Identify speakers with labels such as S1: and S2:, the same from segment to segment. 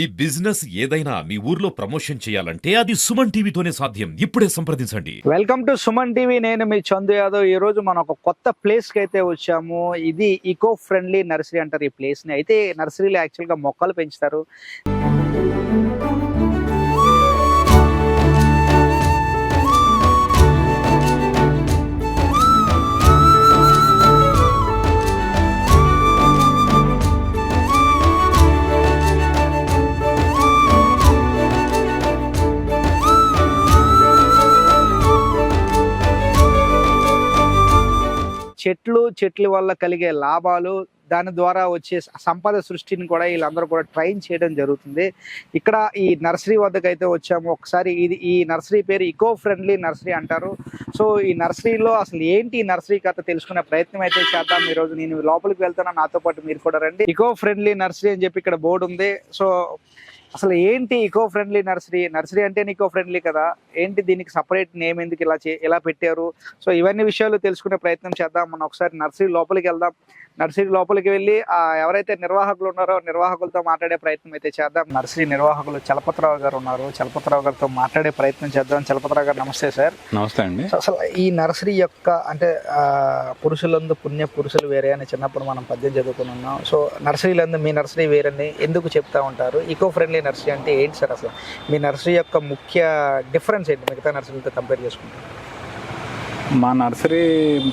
S1: ఈ బిజినెస్ ఏదైనా మీ ఊర్లో ప్రమోషన్ చేయాలంటే అది సుమన్ టీవీతోనే సాధ్యం. ఇప్పుడే సంప్రదించండి.
S2: Welcome to Suman TV. నేను మీ చందు యాదవ్. ఈ రోజు మనం ఒక కొత్త ప్లేస్ కి అయితే వచ్చాము. ఇది ఈకో ఫ్రెండ్లీ నర్సరీ అంటారు ఈ ప్లేస్ ని. అయితే నర్సరీలో యాక్చువల్ గా మొక్కలు పెంచుతారు. చెట్ల వల్ల కలిగే లాభాలు, దాని ద్వారా వచ్చే సంపద సృష్టిని కూడా వీళ్ళందరూ కూడా ట్రైన్ చేయడం జరుగుతుంది. ఇక్కడ ఈ నర్సరీ వద్దకు అయితే వచ్చాము. ఒకసారి ఈ నర్సరీ పేరు ఈకో ఫ్రెండ్లీ నర్సరీ అంటారు. సో ఈ నర్సరీలో అసలు ఏంటి ఈ నర్సరీ కథ తెలుసుకునే ప్రయత్నం అయితే చేద్దాం. ఈరోజు నేను లోపలికి వెళ్తున్నా, నాతో పాటు మీరు కూడా రండి. ఈకో ఫ్రెండ్లీ నర్సరీ అని చెప్పి ఇక్కడ బోర్డు ఉంది. సో అసలు ఏంటి ఈకో ఫ్రెండ్లీ నర్సరీ అంటే ఈకో ఫ్రెండ్లీ కదా, ఏంటి దీనికి సపరేట్ నేమ్ ఎందుకు ఇలా పెట్టారు? సో ఇవన్నీ విషయాలు తెలుసుకునే ప్రయత్నం చేద్దాం. మనం ఒకసారి నర్సరీ లోపలికి వెళ్దాం. నర్సరీ లోపలికి వెళ్ళి ఎవరైతే నిర్వాహకులు ఉన్నారో నిర్వాహకులతో మాట్లాడే ప్రయత్నం అయితే చేద్దాం. నర్సరీ నిర్వాహకులు చలపతిరావు గారు ఉన్నారు. చలపతిరావు గారితో మాట్లాడే ప్రయత్నం చేద్దాం. చలపతిరావు గారు నమస్తే సార్.
S3: నమస్తే అండి.
S2: అసలు ఈ నర్సరీ యొక్క అంటే పురుషులందు పుణ్య పురుషులు వేరే అని చిన్నప్పుడు మనం పద్యం చదువుకుని ఉన్నాం. సో నర్సరీలందు మీ నర్సరీ వేరని ఎందుకు చెప్తా ఉంటారు? ఈకో ఫ్రెండ్లీ నర్సరీ అంటే ఏంటి సార్? అసలు మీ నర్సరీ యొక్క ముఖ్య డిఫరెన్స్ ఏంటి మిగతా నర్సరీలతో కంపేర్ చేసుకుంటారు?
S3: మా నర్సరీ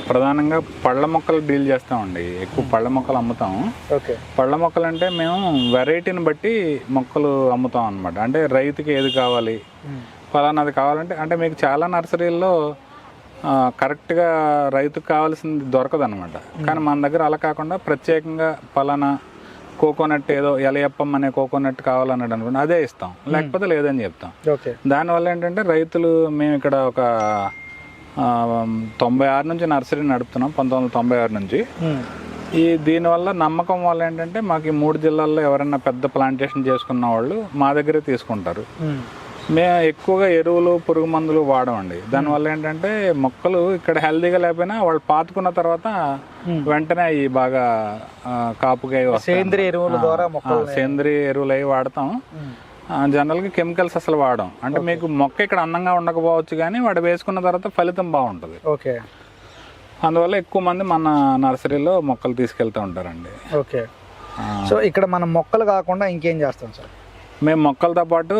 S3: ప్రధానంగా పళ్ళ మొక్కలు డీల్ చేస్తామండి. ఎక్కువ పళ్ళ మొక్కలు అమ్ముతాం.
S2: ఓకే.
S3: పళ్ళ మొక్కలు అంటే మేము వెరైటీని బట్టి మొక్కలు అమ్ముతాం అనమాట. అంటే రైతుకి ఏది కావాలి, ఫలానాది కావాలంటే, అంటే మీకు చాలా నర్సరీల్లో కరెక్ట్గా రైతుకు కావాల్సింది దొరకదు అనమాట. కానీ మన దగ్గర అలా కాకుండా ప్రత్యేకంగా ఫలానా కోకోనట్ ఏదో ఎలయప్పం అనే కోకోనట్ కావాలన్నాడు అనుకోండి, అదే ఇస్తాం, లేకపోతే లేదని చెప్తాం. దానివల్ల ఏంటంటే రైతులు, మేము ఇక్కడ ఒక 96 నుంచి నర్సరీ నడుపుతున్నాం, 1996 నుంచి. దీనివల్ల నమ్మకం వల్ల ఏంటంటే మాకు ఈ 3 జిల్లాల్లో ఎవరైనా పెద్ద ప్లాంటేషన్ చేసుకున్న వాళ్ళు మా దగ్గరే తీసుకుంటారు. మేము ఎక్కువగా ఎరువులు, పురుగు మందులు వాడమండి. దానివల్ల ఏంటంటే మొక్కలు ఇక్కడ హెల్దీగా లేకపోయినా వాళ్ళు పాతుకున్న తర్వాత వెంటనే అవి బాగా కాపుగా వస్తాయి. సేంద్రియ ఎరువులు అవి వాడతాం. జనరల్గా కెమికల్స్ అసలు వాడడం. అంటే మీకు మొక్క ఇక్కడ అందంగా ఉండకపోవచ్చు, కానీ వాడు వేసుకున్న తర్వాత ఫలితం బాగుంటుంది.
S2: ఓకే.
S3: అందువల్ల ఎక్కువ మంది మన నర్సరీలో మొక్కలు తీసుకెళ్తూ ఉంటారండి.
S2: ఓకే. సో ఇక్కడ మనం మొక్కలు కాకుండా ఇంకేం చేస్తాం సార్?
S3: మేము మొక్కలతో పాటు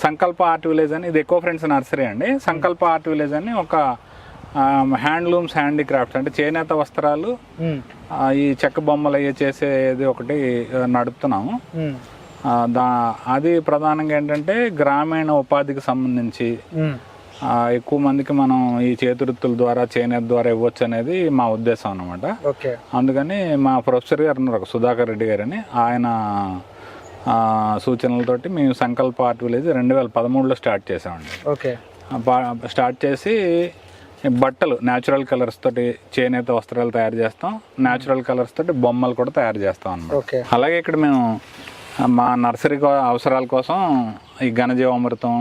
S3: సంకల్ప ఆర్ట్ విలేజ్ అని, ఇది ఎకో ఫ్రెండ్స్ నర్సరీ అండి. సంకల్ప ఆర్ట్ విలేజ్ అని ఒక హ్యాండ్లూమ్స్, హ్యాండీక్రాఫ్ట్స్ అంటే చేనేత వస్త్రాలు, ఈ చెక్క బొమ్మలు అయ్యే చేసేది ఒకటి నడుపుతున్నాము. అది ప్రధానంగా ఏంటంటే గ్రామీణ ఉపాధికి సంబంధించి ఎక్కువ మందికి మనం ఈ చేతివృత్తుల ద్వారా, చేనేత ద్వారా ఇవ్వచ్చు అనేది మా ఉద్దేశం అన్నమాట. అందుకని మా ప్రొఫెసర్ గారు ఉన్నారు, సుధాకర్ రెడ్డి గారని, ఆయన సూచనలతోటి మేము సంకల్ప ఆర్ట్ విలేజ్ 2013లో స్టార్ట్ చేసామండి. స్టార్ట్ చేసి బట్టలు న్యాచురల్ కలర్స్ తోటి చేనేత వస్త్రాలు తయారు చేస్తాం, న్యాచురల్ కలర్స్ తోటి బొమ్మలు కూడా తయారు చేస్తాం అన్నమాట. అలాగే ఇక్కడ మేము మా నర్సరీ అవసరాల కోసం ఈ ఘనజీవామృతం,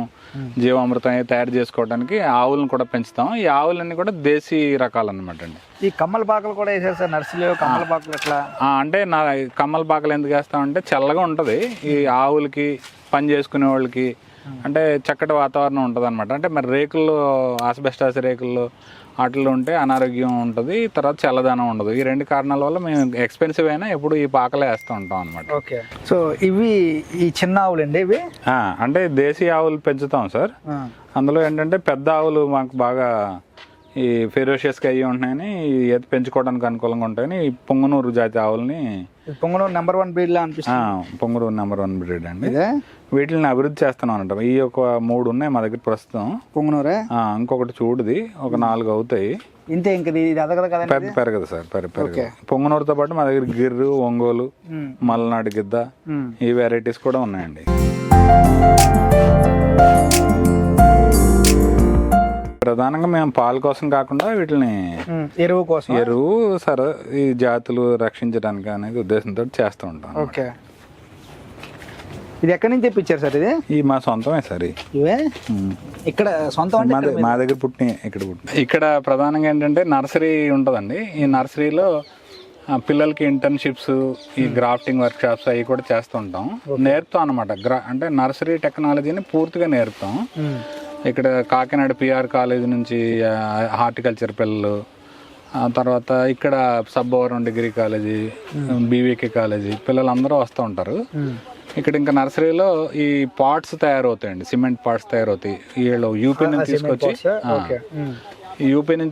S3: జీవామృతం తయారు చేసుకోవడానికి ఆవులను కూడా పెంచుతాం. ఈ ఆవులన్నీ కూడా దేశీ రకాలు అనమాట అండి.
S2: ఈ కమ్మలపాకలు కూడా వేసారు సార్ నర్సరీలో? కమ్మలపాకలు ఎట్లా
S3: అంటే కమ్మలపాకలు ఎందుకు వేస్తామంటే చల్లగా ఉంటుంది ఈ ఆవులకి, పని చేసుకునే వాళ్ళకి. అంటే చక్కటి వాతావరణం ఉంటుంది అనమాట. అంటే మరి రేకుల్లో, ఆస్బెస్టాస్ రేకుల్లో వాటిల్లో ఉంటే అనారోగ్యం ఉంటుంది, తర్వాత చల్లదనం ఉండదు. ఈ 2 కారణాల వల్ల మేము ఎక్స్పెన్సివ్ అయినా ఎప్పుడు ఈ పాకలే వేస్తూ ఉంటాం అనమాట.
S2: ఓకే. సో ఇవి ఈ చిన్న ఆవులు అండి? ఇవి
S3: అంటే దేశీ ఆవులు పెంచుతాం సార్. అందులో ఏంటంటే పెద్ద ఆవులు మాకు బాగా ఈ ఫెరోషియస్గా అయ్యి ఉంటున్నాయని, ఈత పెంచుకోవడానికి అనుకూలంగా ఉంటాయని ఈ పొంగనూరు జాతి ఆవులని,
S2: పొంగనూరు నెంబర్ 1 బ్రీడ్ లా అనిపిస్తుంది.
S3: పొంగనూరు నెంబర్ 1 బ్రీడ్ అండి. వీటిని అభివృద్ధి చేస్తున్నాం అంట. ఈ ఒక 3 ఉన్నాయి మా దగ్గర ప్రస్తుతం.
S2: పొంగనూరే.
S3: ఇంకొకటి చూడుది, ఒక 4 అవుతాయి.
S2: ఇంతే ఇంక
S3: పెరగదు సార్, పెరగదు. పొంగనూరుతో పాటు మా దగ్గర గిర్రు, ఒంగోలు, మలనాడు గిద్ద, ఈ వెరైటీస్ కూడా ఉన్నాయండి. ప్రధానంగా మేము పాల కోసం కాకుండా వీటిని ఎరువు సరే ఈ జాతులు రక్షించడానికి అనేది ఉద్దేశంతో చేస్తూ ఉంటాం.
S2: ఓకే. ఇది ఎక్కడి నుంచి తెప్పించారు సార్? ఇది
S3: మా సొంతమే సార్.
S2: ఇవే ఇక్కడ సొంతం?
S3: మా దగ్గర ఇక్కడ ప్రధానంగా ఏంటంటే నర్సరీ ఉంటుందండి. ఈ నర్సరీలో పిల్లలకి ఇంటర్న్షిప్స్, ఈ గ్రాఫ్టింగ్ వర్క్ షాప్స్ అవి కూడా చేస్తుంటాం. నేర్పుతాం అనమాట. అంటే నర్సరీ టెక్నాలజీని పూర్తిగా నేర్పుతాం. ఇక్కడ కాకినాడ పిఆర్ కాలేజ్ నుంచి హార్టికల్చర్ పిల్లలు, తర్వాత ఇక్కడ Sabbavaram degree college, BVK college పిల్లలందరూ వస్తూ ఉంటారు. ఇక్కడ ఇంకా నర్సరీలో ఈ పాట్స్ తయారవుతాయండి, సిమెంట్ పాట్స్ తయారవుతాయి. వీళ్ళు యూపీ నుంచి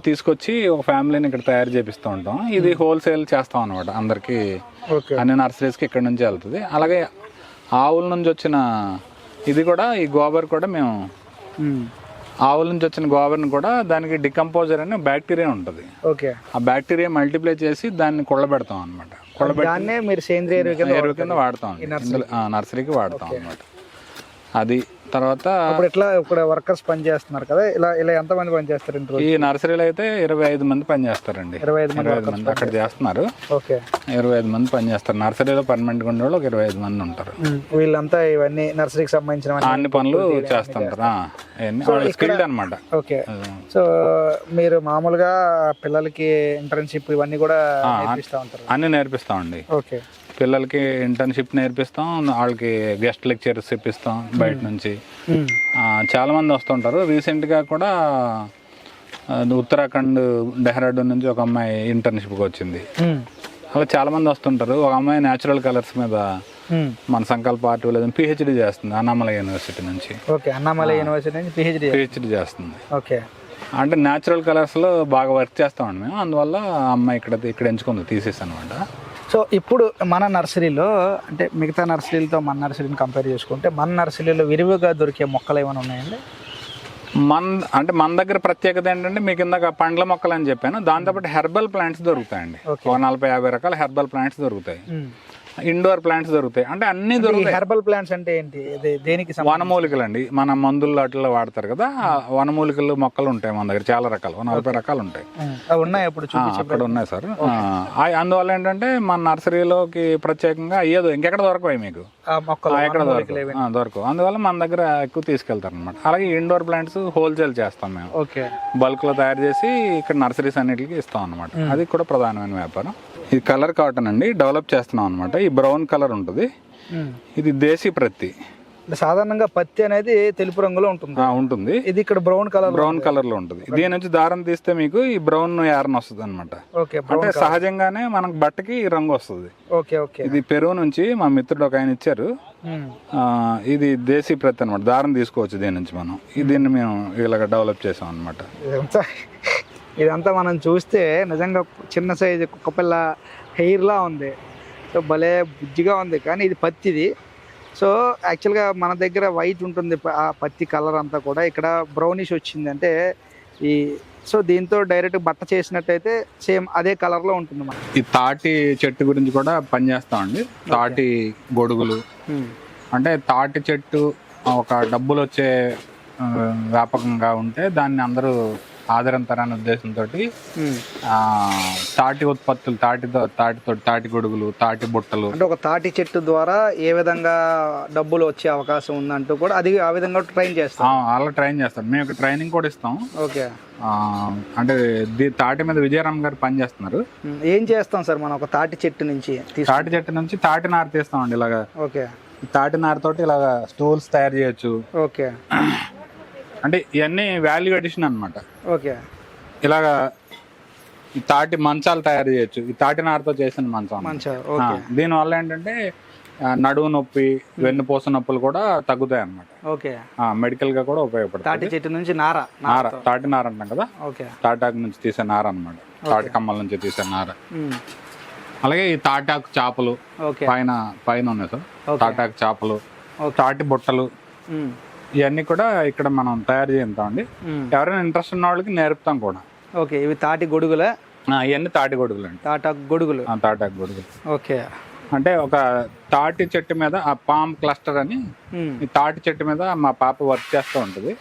S3: తీసుకొచ్చి ఒక ఫ్యామిలీని ఇక్కడ తయారు చేపిస్తూ ఉంటాం. ఇది హోల్సేల్ చేస్తాం అనమాట అందరికి, అన్ని నర్సరీస్కి ఇక్కడ నుంచి వెళ్తుంది. అలాగే ఆవుల నుంచి వచ్చిన ఇది కూడా, ఈ గోబర్ కూడా మేము ఆవుల నుంచి వచ్చిన గోబర్ని కూడా దానికి డికంపోజర్ అనే బ్యాక్టీరియా ఉంటుంది. ఆ బ్యాక్టీరియా మల్టిప్లై చేసి దాన్ని కొళ్ళబెడతాం అనమాట.
S2: కొళ్ళబెట్టి మీరు సేంద్రియ
S3: ఎరువు కింద వాడతాం, నర్సరీకి వాడతాం అనమాట. అది తర్వాత
S2: ఇప్పుడు వర్కర్స్ పని చేస్తున్నారు కదా, ఇలా ఎంత మంది పని చేస్తారు
S3: ఈ నర్సరీలో అయితే 25 మంది పని చేస్తారండి. 25 మంది అక్కడ చేస్తున్నారు. 25 మంది పని చేస్తారు. నర్సరీలో పర్మనెంట్ ఉండే వాళ్ళు ఒక 25 మంది ఉంటారు.
S2: వీళ్ళంతా ఇవన్నీ నర్సరీకి సంబంధించిన
S3: అన్ని పనులు చేస్తుంటారు. స్కిల్డ్ అనమాట.
S2: ఓకే. సో మీరు మామూలుగా పిల్లలకి ఇంటర్న్షిప్ ఇవన్నీ కూడా నేర్పిస్తా ఉంటారు?
S3: అన్ని నేర్పిస్తామండి.
S2: ఓకే.
S3: పిల్లలకి ఇంటర్న్షిప్ నేర్పిస్తాం, వాళ్ళకి గెస్ట్ లెక్చర్స్ ఇప్పిస్తాం బయట నుంచి. చాలా మంది వస్తుంటారు. రీసెంట్గా కూడా ఉత్తరాఖండ్ డెహ్రాడూన్ నుంచి ఒక అమ్మాయి ఇంటర్న్షిప్కి వచ్చింది. అలా చాలా మంది వస్తుంటారు. ఒక అమ్మాయి న్యాచురల్ కలర్స్ మీద మన సంకల్ప ఆర్ట్ లేదా పిహెచ్డి చేస్తుంది అన్నామలై యూనివర్సిటీ నుంచి.
S2: అన్నామలై యూనివర్సిటీ నుంచి పిహెచ్డి
S3: చేస్తుంది.
S2: ఓకే.
S3: అంటే న్యాచురల్ కలర్స్లో బాగా వర్క్ చేస్తామండి మేము. అందువల్ల అమ్మాయి ఇక్కడ ఎంచుకుంది థీసిస్ అనమాట.
S2: సో ఇప్పుడు మన నర్సరీలో అంటే మిగతా నర్సరీలతో మన నర్సరీని కంపేర్ చేసుకుంటే మన నర్సరీలో విరివిగా దొరికే మొక్కలు ఏమైనా ఉన్నాయండి?
S3: మన దగ్గర ప్రత్యేకత ఏంటంటే, మీకు ఇందాక పండ్ల మొక్కలు అని చెప్పాను, దాంతోపాటు హెర్బల్ ప్లాంట్స్ దొరుకుతాయండి. 40-50 రకాల హెర్బల్ ప్లాంట్స్ దొరుకుతాయి. ఇండోర్ ప్లాంట్స్ దొరుకుతాయి. అంటే అన్ని దొరుకుతాయి.
S2: హెర్బల్ ప్లాంట్స్ అంటే ఏంటి? దేనికి?
S3: వనమూలికలు అండి. మన మందులు అట్లా వాడతారు కదా, వనమూలికలు మొక్కలు ఉంటాయి మన దగ్గర. చాలా రకాలు, 40 రకాలు ఉంటాయి.
S2: ఉన్నాయి
S3: అక్కడ ఉన్నాయి సార్. అందువల్ల ఏంటంటే మన నర్సరీలోకి ప్రత్యేకంగా అయ్యేది ఇంకెక్కడ దొరకవు మీకు, ఎక్కడ దొరకవు. అందువల్ల మన దగ్గర ఎక్కువ తీసుకెళ్తారు అనమాట. అలాగే ఇండోర్ ప్లాంట్స్ హోల్సేల్ చేస్తాం మేము. బల్క్ లో తయారు చేసి ఇక్కడ నర్సరీస్ అన్నిటికి ఇస్తాం అనమాట. అది కూడా ప్రధానమైన వ్యాపారం. ఇది కలర్ కాటన్ అండి, డెవలప్ చేస్తున్నాం అనమాట. ఈ బ్రౌన్ కలర్ ఉంటుంది. ఇది దేశీ ప్రత్తి.
S2: సాధారణంగా పత్తి అనేది తెలుపు రంగులో ఉంటుంది. ఇది ఇక్కడ బ్రౌన్ కలర్
S3: లో ఉంటుంది. దీని నుంచి దారం తీస్తే మీకు ఈ బ్రౌన్ యార్న్ వస్తుంది అనమాట. అంటే సహజంగానే మనకు బట్టకి ఈ రంగు వస్తుంది. ఇది పెరుగు నుంచి మా మిత్రుడు ఒక ఆయన ఇచ్చారు. ఇది దేశీ ప్రత్తి అనమాట. దారం తీసుకోవచ్చు దీని నుంచి మనం. దీన్ని మేము ఇలాగ డెవలప్ చేసాం అనమాట.
S2: ఇదంతా మనం చూస్తే నిజంగా చిన్న సైజు కుక్కపిల్ల హెయిర్లా ఉంది. సో భలే బుజ్జిగా ఉంది. కానీ ఇది పత్తిది. సో యాక్చువల్గా మన దగ్గర వైట్ ఉంటుంది ఆ పత్తి కలర్ అంతా కూడా, ఇక్కడ బ్రౌనిష్ వచ్చింది. అంటే సో దీంతో డైరెక్ట్ బట్ట చేసినట్టయితే సేమ్ అదే కలర్లో ఉంటుంది. మనం
S3: ఈ తాటి చెట్టు గురించి కూడా పనిచేస్తామండి. తాటి గొడుగులు అంటే తాటి చెట్టు ఒక డబ్బులు వచ్చే వ్యాపకంగా ఉంటే దాన్ని అందరూ ఆదరంతరాని ఉద్దేశంతో తాటి ఉత్పత్తులు, తాటి గొడుగులు, తాటి బుట్టలు,
S2: అంటే ఒక తాటి చెట్టు ద్వారా ఏ విధంగా డబ్బులు వచ్చే అవకాశం ఉందంటూ కూడా అది ఆ విధంగా ట్రైన్ చేస్తాం.
S3: అలా ట్రైన్ చేస్తాం. మేము ట్రైనింగ్ కూడా ఇస్తాం.
S2: ఓకే.
S3: అంటే తాటి మీద విజయరామ్ గారు పని చేస్తున్నారు.
S2: ఏం చేస్తాం సార్ మనం? ఒక తాటి చెట్టు నుంచి
S3: తాటి నార తీస్తామండి. ఇలాగా
S2: ఓకే.
S3: తాటి నారతోటి ఇలాగా స్టూల్స్ తయారు చేయొచ్చు.
S2: ఓకే.
S3: అంటే ఇవన్నీ వాల్యూ అడిషన్ అనమాట.
S2: ఓకే.
S3: ఇలాగా ఈ తాటి మంచాలు తయారు చేయొచ్చు. ఈ తాటి నారతో చేసిన మంచం. దీనివల్ల ఏంటంటే నడువు నొప్పి, వెన్నుపూస నొప్పులు కూడా తగ్గుతాయి అనమాట.
S2: ఓకే.
S3: మెడికల్ గా కూడా ఉపయోగపడుతుంది.
S2: తాటి చెట్టు నుంచి
S3: తాటి నార అంటాం కదా, తాటాకు నుంచి తీసే నార అనమాట. తాటి కమ్మల నుంచి తీసే నార. అలాగే ఈ తాటాకు చేపలు పైన ఉన్నాయి సార్. తాటాకు చేపలు, తాటి బుట్టలు, ఇవన్నీ కూడా ఇక్కడ మనం తయారు చేస్తామండి. ఎవరైనా ఇంట్రెస్ట్ ఉన్న వాళ్ళకి నేర్పుతాం కూడా.
S2: ఓకే. ఇవి తాటి గొడుగుల?
S3: ఇవన్నీ తాటి గొడుగులు అండి.
S2: తాటాకు గొడుగులు.
S3: తాటాకు గొడుగులు.
S2: ఓకే.
S3: అంటే ఒక తాటి చెట్టు మీద ఆ పామ్ క్లస్టర్ అని ఈ తాటి చెట్టు మీద మా పాప వర్క్ చేస్తూ ఉంటుంది.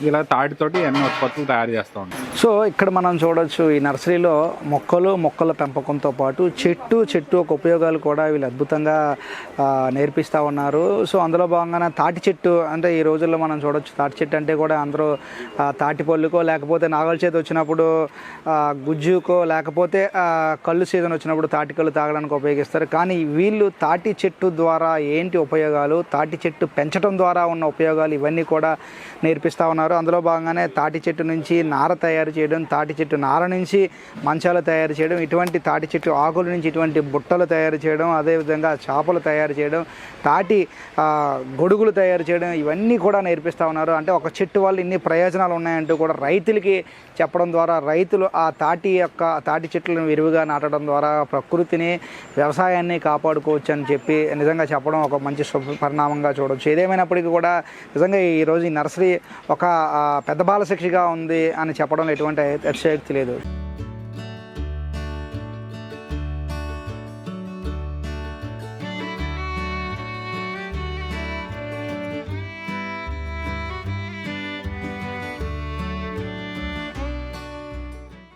S3: ఇలా తాటితోటి ఎన్నో ఉత్పత్తులు తయారు చేస్తూ ఉంటుంది.
S2: సో ఇక్కడ మనం చూడొచ్చు ఈ నర్సరీలో మొక్కల పెంపకంతో పాటు చెట్టు ఒక ఉపయోగాలు కూడా వీళ్ళు అద్భుతంగా నేర్పిస్తూ ఉన్నారు. సో అందులో భాగంగానే తాటి చెట్టు అంటే ఈ రోజుల్లో మనం చూడొచ్చు తాటి చెట్టు అంటే కూడా అందరూ తాటి పళ్ళుకో లేకపోతే నాగల చేతి వచ్చినప్పుడు గుజ్జుకో లేకపోతే కళ్ళు సీజన్ వచ్చినప్పుడు తాటి కళ్ళు తాగడానికి ఉపయోగిస్తారు. కానీ వీళ్ళు తాటి చెట్టు ద్వారా ఏంటి ఉపయోగాలు, తాటి చెట్టు పెంచడం ద్వారా ఉన్న ఉపయోగాలు ఇవన్నీ కూడా నేర్పిస్తూ ఉన్నారు. అందులో భాగంగానే తాటి చెట్టు నుంచి నార తయారు చేయడం, తాటి చెట్టు నార నుంచి మంచాలు తయారు చేయడం, ఇటువంటి తాటి చెట్టు ఆకుల నుంచి ఇటువంటి బుట్టలు తయారు చేయడం, అదేవిధంగా చేపలు తయారు చేయడం, తాటి గొడుగులు తయారు చేయడం ఇవన్నీ కూడా నేర్పిస్తూ ఉన్నారు. అంటే ఒక చెట్టు వల్ల ఇన్ని ప్రయోజనాలు ఉన్నాయంటూ కూడా రైతులకి చెప్పడం ద్వారా రైతులు ఆ తాటి చెట్లను విరివిగా నాటడం ద్వారా ప్రకృతిని వ్యవసాయాన్ని కాపాడుకోవచ్చు అని చెప్పి నిజంగా చెప్పడం ఒక మంచి పరిణామంగా చూడవచ్చు. ఏదేమైనప్పటికీ కూడా నిజంగా ఈరోజు ఈ నర్సరీ ఒక పెద్ద బాలశిక్షగా ఉంది అని చెప్పడంలో ఎటువంటి అతిశయోక్తి లేదు.